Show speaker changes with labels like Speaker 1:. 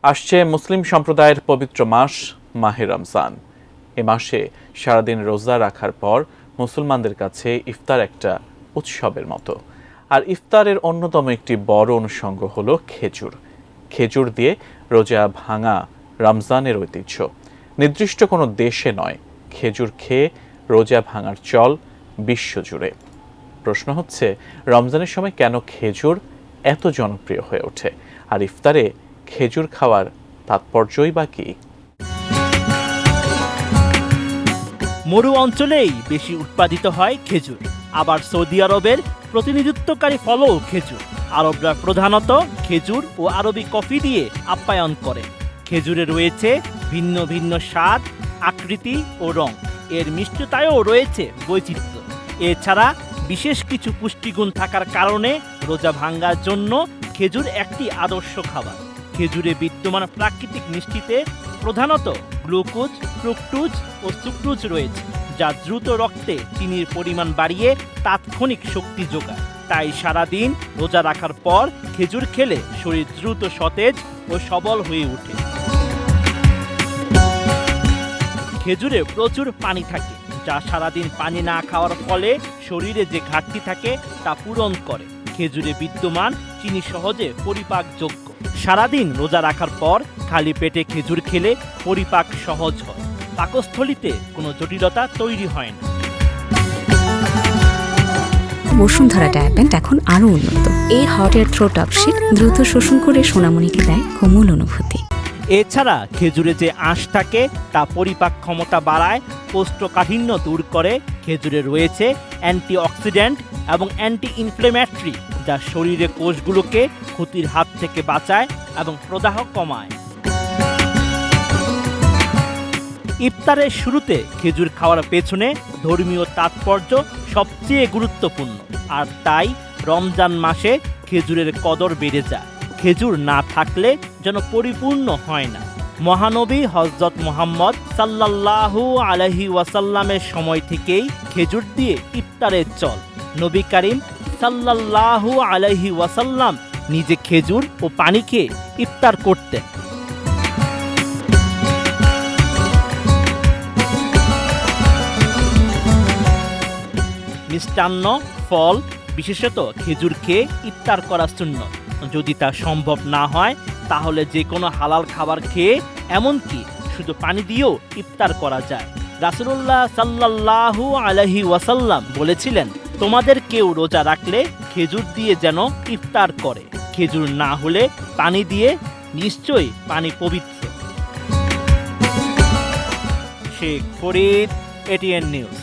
Speaker 1: আসছে মুসলিম সম্প্রদায়ের পবিত্র মাস মাহে রমজান। এ মাসে সারাদিন রোজা রাখার পর মুসলমানদের কাছে ইফতার একটা উৎসবের মতো। আর ইফতারের অন্যতম একটি বড় অনুষঙ্গ হলো খেজুর। খেজুর দিয়ে রোজা ভাঙা রমজানের ঐতিহ্য। নির্দিষ্ট কোনো দেশে নয়, খেজুর খেয়ে রোজা ভাঙার চল বিশ্বজুড়ে। প্রশ্ন হচ্ছে, রমজানের সময় কেন খেজুর এত জনপ্রিয় হয়ে ওঠে, আর ইফতারে খেজুর খাওয়ার তাৎপর্যই বা কি?
Speaker 2: মরু অঞ্চলেই বেশি উৎপাদিত হয় খেজুর, আবার সৌদি আরবের প্রতিনিধিত্বকারী ফলও খেজুর। আরবরা প্রধানত খেজুর ও আরবি কফি দিয়ে আপ্যায়ন করে। খেজুরে রয়েছে ভিন্ন ভিন্ন স্বাদ, আকৃতি ও রং। এর মিষ্টতায়ও রয়েছে বৈচিত্র্য। এছাড়া বিশেষ কিছু পুষ্টিগুণ থাকার কারণে রোজা ভাঙ্গার জন্য খেজুর একটি আদর্শ খাবার। খেজুরে বিদ্যমান প্রাকৃতিক মিষ্টিতে প্রধানত গ্লুকোজ, ফ্রুক্টোজ ও সুক্রোজ রয়েছে, যা দ্রুত রক্তে চিনির পরিমাণ বাড়িয়ে তাৎক্ষণিক শক্তি যোগায়। তাই সারাদিন রোজা রাখার পর খেজুর খেলে শরীর দ্রুত সতেজ ও সবল হয়ে ওঠে। খেজুরে প্রচুর পানি থাকে, যা সারাদিন পানি না খাওয়ার ফলে শরীরে যে ঘাটতি থাকে তা পূরণ করে। খেজুরে বিদ্যমান চিনি সহজে পরিপাকযোগ্য। সারাদিন রোজা রাখার পর খালি পেটে খেজুর খেলে পরিপাক সহজ হয়। পাকস্থলীতে কোনো জটিলতা তৈরি হয় না।
Speaker 3: বসুন্ধরা ডায়াপেন্ট এখন আরো উন্নত। এই হট এয়ার থ্রো টপশিট দ্রুত শোষণ করে সোনামণিকে দেয় কোমল অনুভূতি।
Speaker 2: এছাড়া খেজুরে যে আঁশ থাকে তা পরিপাক ক্ষমতা বাড়ায়, কোষ্ঠকাঠিন্য দূর করে। খেজুরে রয়েছে অ্যান্টিঅক্সিডেন্ট এবং অ্যান্টি ইনফ্লেমেটরি, যা শরীরের কোষগুলোকে ক্ষতির হাত থেকে বাঁচায় এবং প্রদাহ কমায়। ইফতারের শুরুতে খেজুর খাওয়ার পেছনে ধর্মীয় তাৎপর্য সবচেয়ে গুরুত্বপূর্ণ, আর তাই রমজান মাসে খেজুরের কদর বেড়ে যায়। খেজুর না থাকলে যেন পরিপূর্ণ হয় না। মহানবী হযরত মুহাম্মদ সাল্লাল্লাহু আলাইহি ওয়াসাল্লামের সময় থেকেই খেজুর দিয়ে ইফতারের চল। নবী করিম সাল্লাল্লাহু আলাইহি ওয়াসাল্লাম নিজে খেজুর ও পানি খেয়ে ইফতার করতেন। মিষ্টান্ন, ফল, বিশেষত খেজুর খেয়ে ইফতার করা সুন্নত। যদি তা সম্ভব না হয় তাহলে যে কোনো হালাল খাবার খেয়ে, এমনকি শুধু পানি দিয়েও ইফতার করা যায়। রাসূলুল্লাহ সাল্লাল্লাহু আলাইহি ওয়াসাল্লাম বলেছিলেন, তোমাদের কেউ রোজা রাখলে খেজুর দিয়ে যেন ইফতার করে। খেজুর না হলে পানি দিয়ে, নিশ্চয়ই পানি পবিত্র। Sheikh Farid, ATN news.